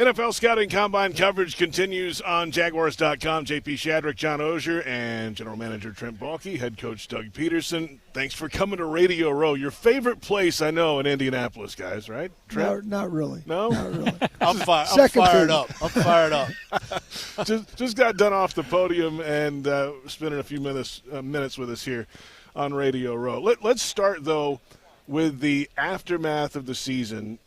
NFL Scouting Combine coverage continues on Jaguars.com. JP Shadrick, John Ogier, and General Manager Trent Baalke, Head Coach Doug Pederson. Thanks for coming to Radio Row. Your favorite place, I know, in Indianapolis, guys, right? Trent? Not really. No? Not really. I'm fired up. I'm fired up. just got done off the podium and spending a few minutes with us here on Radio Row. Let's start, though, with the aftermath of the season.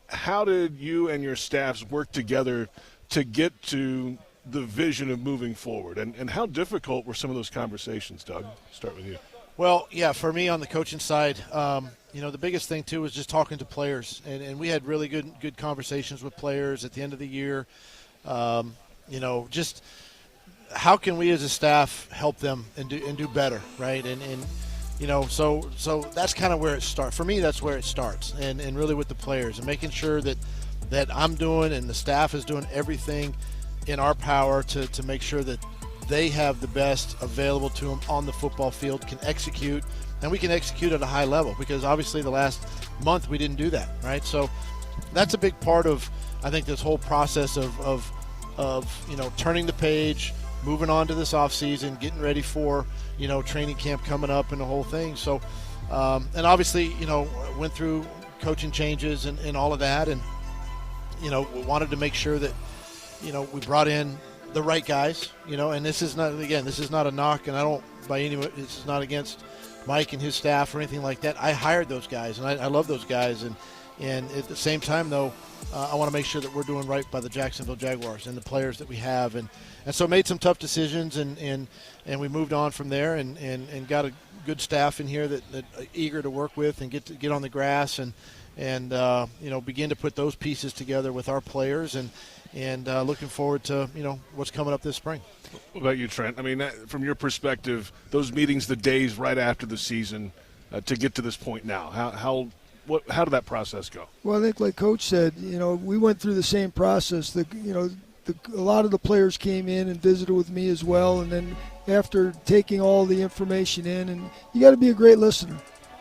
How did you and your staffs work together to get to the vision of moving forward? And how difficult were some of those conversations, Doug? Start with you. Well, yeah, for me on the coaching side, the biggest thing, too, was just talking to players. And we had really good conversations with players at the end of the year. Just how can we as a staff help them and do better, right? So that's kind of where it starts. For me, that's where it starts, and really with the players and making sure that I'm doing and the staff is doing everything in our power to make sure that they have the best available to them on the football field, can execute, and we can execute at a high level, because obviously the last month we didn't do that, right? So that's a big part of, I think, this whole process of turning the page, moving on to this offseason, getting ready for, training camp coming up and the whole thing. So, and obviously, went through coaching changes and all of that. And, we wanted to make sure that, we brought in the right guys, and this is not a knock, and I don't by any way, this is not against Mike and his staff or anything like that. I hired those guys, and I love those guys. And at the same time, though, I want to make sure that we're doing right by the Jacksonville Jaguars and the players that we have. And so made some tough decisions, and we moved on from there and got a good staff in here that are eager to work with and get on the grass and begin to put those pieces together with our players and looking forward to, what's coming up this spring. What about you, Trent? I mean, from your perspective, those meetings, the days right after the season to get to this point now, how did that process go? Well, I think like Coach said, we went through the same process. A lot of the players came in and visited with me as well, and then after taking all the information in, and you got to be a great listener.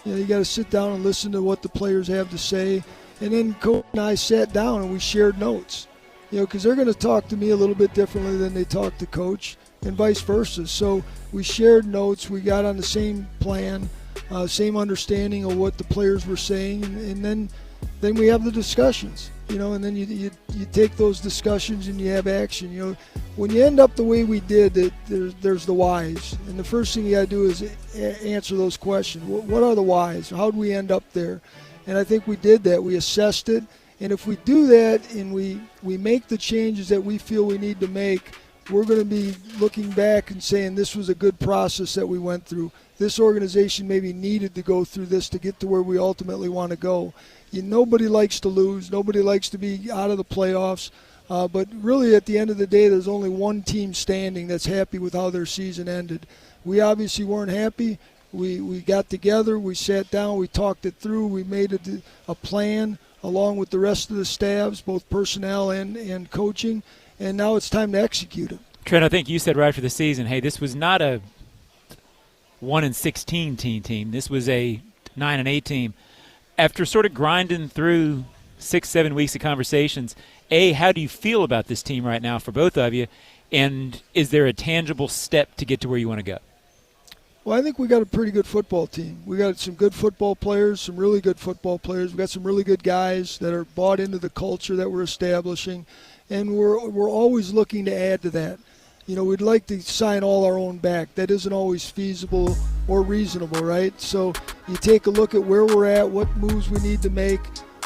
You got to sit down and listen to what the players have to say. And then Coach and I sat down and we shared notes, because they're going to talk to me a little bit differently than they talk to Coach, and vice versa. So we shared notes. We got on the same plan. Same understanding of what the players were saying, and then we have the discussions, and then you take those discussions and you have action. When you end up the way we did, there's the whys, and the first thing you got to do is answer those questions. What are the whys? How did we end up there? And I think we did that. We assessed it, and if we do that and we make the changes that we feel we need to make, we're going to be looking back and saying this was a good process that we went through. This organization maybe needed to go through this to get to where we ultimately want to go. Nobody likes to lose. Nobody likes to be out of the playoffs. But really at the end of the day, there's only one team standing that's happy with how their season ended. We obviously weren't happy. We got together. We sat down. We talked it through. We made a plan along with the rest of the staffs, both personnel and coaching. And now it's time to execute it. Trent, I think you said right after the season, hey, this was not a 1-16 team. This was a 9-8 team. After sort of grinding through 6-7 weeks of conversations, how do you feel about this team right now for both of you? And is there a tangible step to get to where you want to go? Well, I think we got a pretty good football team. We got some good football players, some really good football players. We got some really good guys that are bought into the culture that we're establishing, and we're always looking to add to that. We'd like to sign all our own back. That isn't always feasible or reasonable, right? So you take a look at where we're at, what moves we need to make,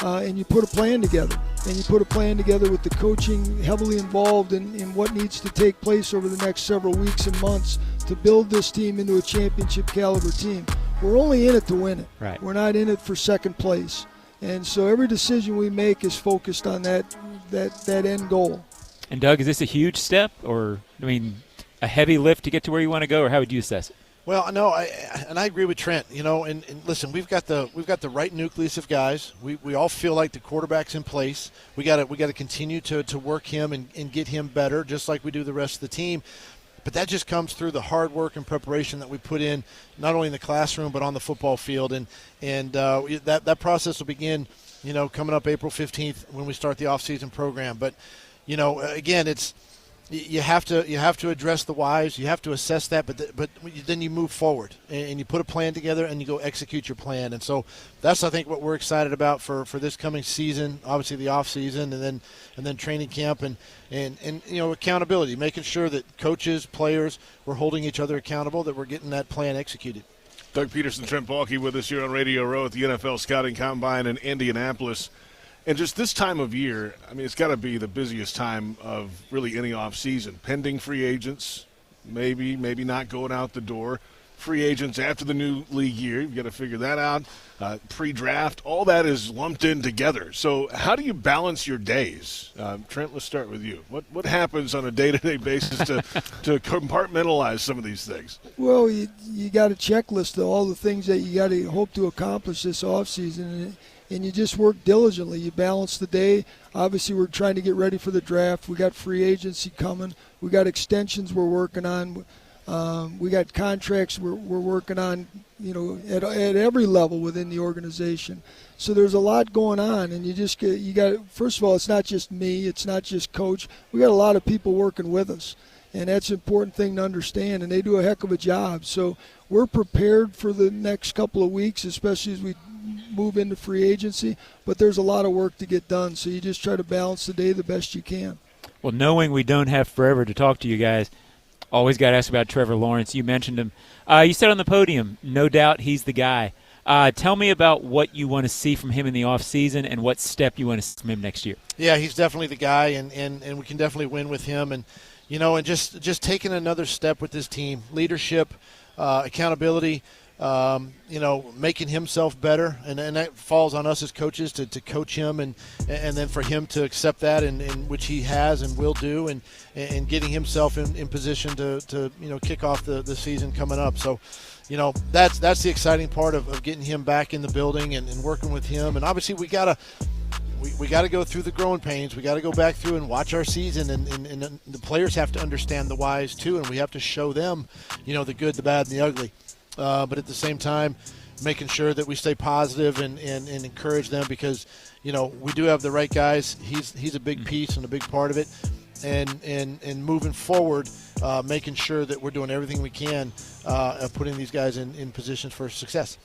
and you put a plan together. And you put a plan together with the coaching heavily involved in what needs to take place over the next several weeks and months to build this team into a championship caliber team. We're only in it to win it. Right. We're not in it for second place. And so every decision we make is focused on that end goal. And, Doug, is this a huge step or, a heavy lift to get to where you want to go, or how would you assess it? Well, no, I agree with Trent. And listen, we've got the right nucleus of guys. We all feel like the quarterback's in place. We got to continue to work him and get him better, just like we do the rest of the team. But that just comes through the hard work and preparation that we put in, not only in the classroom but on the football field. And that process will begin coming up April 15th when we start the offseason program. But, again, you have to address the whys. You have to assess that, but then you move forward and you put a plan together and you go execute your plan. And so that's, I think, what we're excited about for this coming season. Obviously, the off season and then training camp and accountability, making sure that coaches, players, we're holding each other accountable, that we're getting that plan executed. Doug Pederson, Trent Baalke with us here on Radio Row at the NFL Scouting Combine in Indianapolis. And just this time of year, I mean, it's got to be the busiest time of really any offseason. Pending free agents, maybe not going out the door. Free agents after the new league year, you've got to figure that out. Pre-draft, all that is lumped in together. So how do you balance your days? Trent, let's start with you. What happens on a day-to-day basis to compartmentalize some of these things? Well, you got a checklist of all the things that you got to hope to accomplish this offseason, and you just work diligently. You balance the day. Obviously, we're trying to get ready for the draft. We got free agency coming. We got extensions we're working on. We got contracts we're working on, at every level within the organization. So there's a lot going on, and you got. First of all, it's not just me. It's not just coach. We got a lot of people working with us, and that's an important thing to understand. And they do a heck of a job. So we're prepared for the next couple of weeks, especially as we move into free agency, but there's a lot of work to get done, so you just try to balance the day the best you can. Well, knowing we don't have forever to talk to you guys, always got to ask about Trevor Lawrence. You mentioned him. You said on the podium, no doubt he's the guy. Tell me about what you want to see from him in the offseason and what step you want to see from him next year. Yeah, he's definitely the guy, and we can definitely win with him. And, and just taking another step with this team, leadership, accountability, making himself better, and that falls on us as coaches to coach him and then for him to accept that, in which he has and will do, and getting himself in position to kick off the season coming up. So, that's the exciting part of getting him back in the building and working with him. And obviously we gotta go through the growing pains. We got to go back through and watch our season, and the players have to understand the whys too, and we have to show them, the good, the bad, and the ugly. But at the same time, making sure that we stay positive and encourage them, because, we do have the right guys. He's a big piece and a big part of it. And moving forward, making sure that we're doing everything we can of putting these guys in positions for success.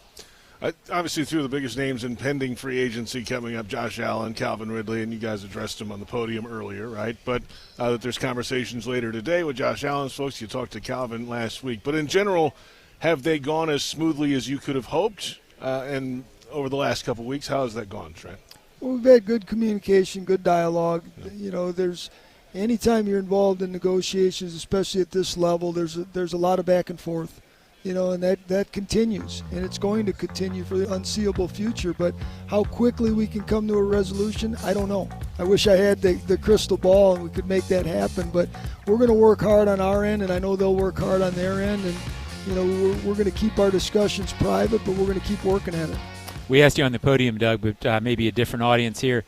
Obviously, two of the biggest names in pending free agency coming up, Josh Allen, Calvin Ridley, and you guys addressed them on the podium earlier, right? But that there's conversations later today with Josh Allen's folks. You talked to Calvin last week. But in general, have they gone as smoothly as you could have hoped? And over the last couple of weeks, how has that gone, Trent? Well, we've had good communication, good dialogue. Yeah. There's anytime you're involved in negotiations, especially at this level, there's a lot of back and forth. And that continues, and it's going to continue for the unseeable future. But how quickly we can come to a resolution, I don't know. I wish I had the crystal ball and we could make that happen. But we're going to work hard on our end, and I know they'll work hard on their end. And we're going to keep our discussions private, but we're going to keep working at it. We asked you on the podium, Doug, but maybe a different audience here.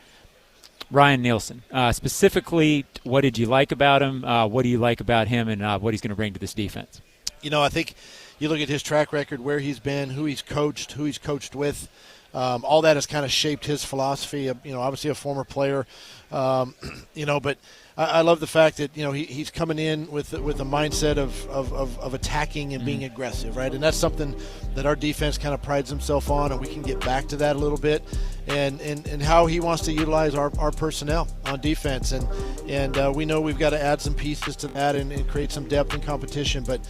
Ryan Nielsen, specifically, what did you like about him? What do you like about him, and what he's going to bring to this defense? I think you look at his track record, where he's been, who he's coached with. All that has kind of shaped his philosophy. Obviously a former player, but I love the fact that he's coming in with a mindset of attacking and being aggressive, right? And that's something that our defense kind of prides himself on, and we can get back to that a little bit, and how he wants to utilize our personnel on defense, and we know we've got to add some pieces to that and create some depth and competition, but.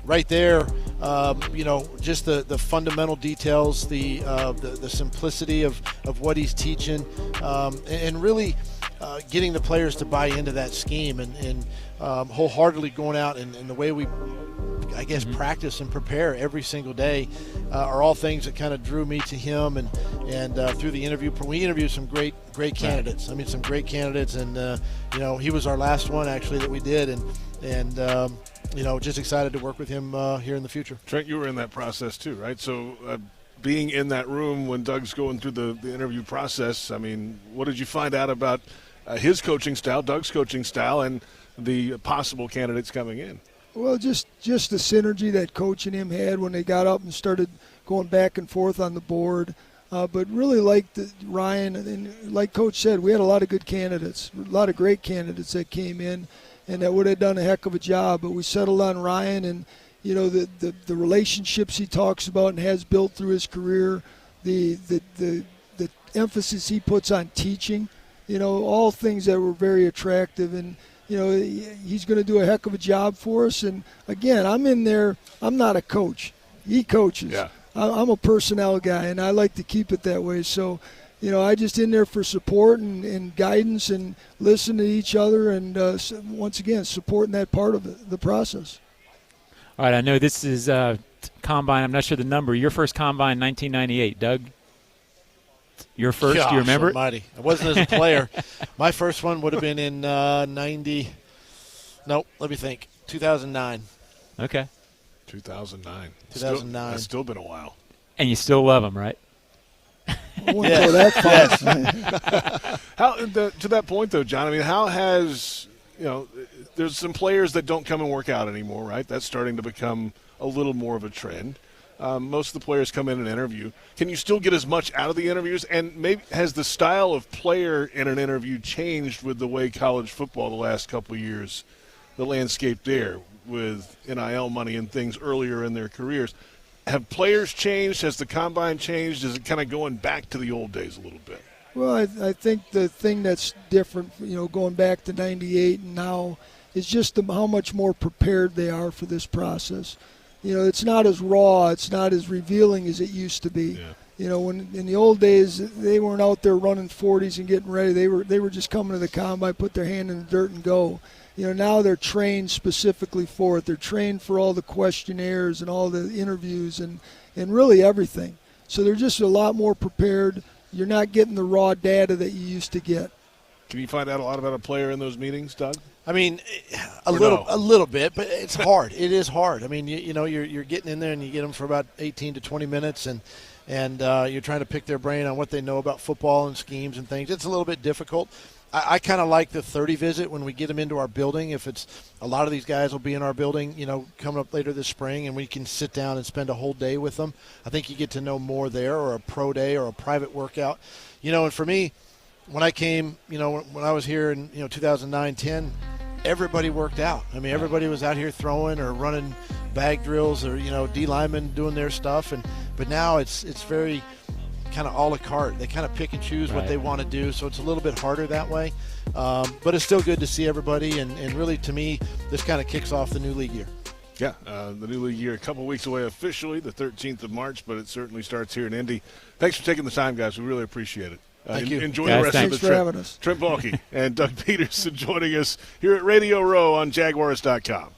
Right there, just the fundamental details, the simplicity of what he's teaching, and really getting the players to buy into that scheme and wholeheartedly going out and the way we, I guess, practice and prepare every single day are all things that kind of drew me to him. And through the interview, we interviewed some great candidates. I mean, some great candidates, and he was our last one actually that we did, and just excited to work with him here in the future. Trent, you were in that process too, right? So being in that room when Doug's going through the interview process, I mean, what did you find out about his coaching style, Doug's coaching style, and the possible candidates coming in? Well, just the synergy that Coach and him had when they got up and started going back and forth on the board. But really liked Ryan, and like Coach said, we had a lot of good candidates, a lot of great candidates that came in, and that would have done a heck of a job. But we settled on Ryan, and the relationships he talks about and has built through his career, the emphasis he puts on teaching, all things that were very attractive. And he's going to do a heck of a job for us. And again, I'm in there. I'm not a coach. He coaches. Yeah. I'm a personnel guy, and I like to keep it that way. So, I just in there for support and guidance and listen to each other, and once again, supporting that part of the process. All right, I know this is combine. I'm not sure the number. Your first combine, 1998, Doug. Your first, Gosh, do you remember almighty. I wasn't as a player. My first one would have been in 90. Nope, let me think. 2009. Okay. 2009. 2009. That's still been a while. And you still love them, right? I wouldn't go that far. How to that point, though, John, I mean, how has, there's some players that don't come and work out anymore, right? That's starting to become a little more of a trend. Most of the players come in and interview. Can you still get as much out of the interviews? And maybe has the style of player in an interview changed with the way college football the last couple of years, the landscape there with NIL money and things earlier in their careers? Have players changed? Has the combine changed? Is it kind of going back to the old days a little bit? Well, I think the thing that's different, going back to 98 and now is just how much more prepared they are for this process. It's not as raw, it's not as revealing as it used to be. Yeah. When in the old days they weren't out there running 40s and getting ready. They were just coming to the combine, put their hand in the dirt and go. Now they're trained specifically for it. They're trained for all the questionnaires and all the interviews and really everything. So they're just a lot more prepared. You're not getting the raw data that you used to get. Can you find out a lot about a player in those meetings, Doug? I mean, a little bit, but it's hard. It is hard. I mean, you're getting in there and you get them for about 18 to 20 minutes, and you're trying to pick their brain on what they know about football and schemes and things. It's a little bit difficult. I kind of like the 30 visit when we get them into our building. If it's a lot of these guys will be in our building, coming up later this spring, and we can sit down and spend a whole day with them. I think you get to know more there, or a pro day, or a private workout. And for me, when I came, when I was here in 2009-10, everybody worked out. I mean, everybody was out here throwing or running bag drills, or D linemen doing their stuff, but now it's very kind of a la carte. They kind of pick and choose what they want to do, so it's a little bit harder that way. But it's still good to see everybody, and really, to me, this kind of kicks off the new league year. Yeah, the new league year a couple weeks away officially, the 13th of March, but it certainly starts here in Indy. Thanks for taking the time, guys. We really appreciate it. Thank you. Enjoy Guys, the rest of the thanks for trip. having us. Trent Baalke and Doug Pederson joining us here at Radio Row on Jaguars.com.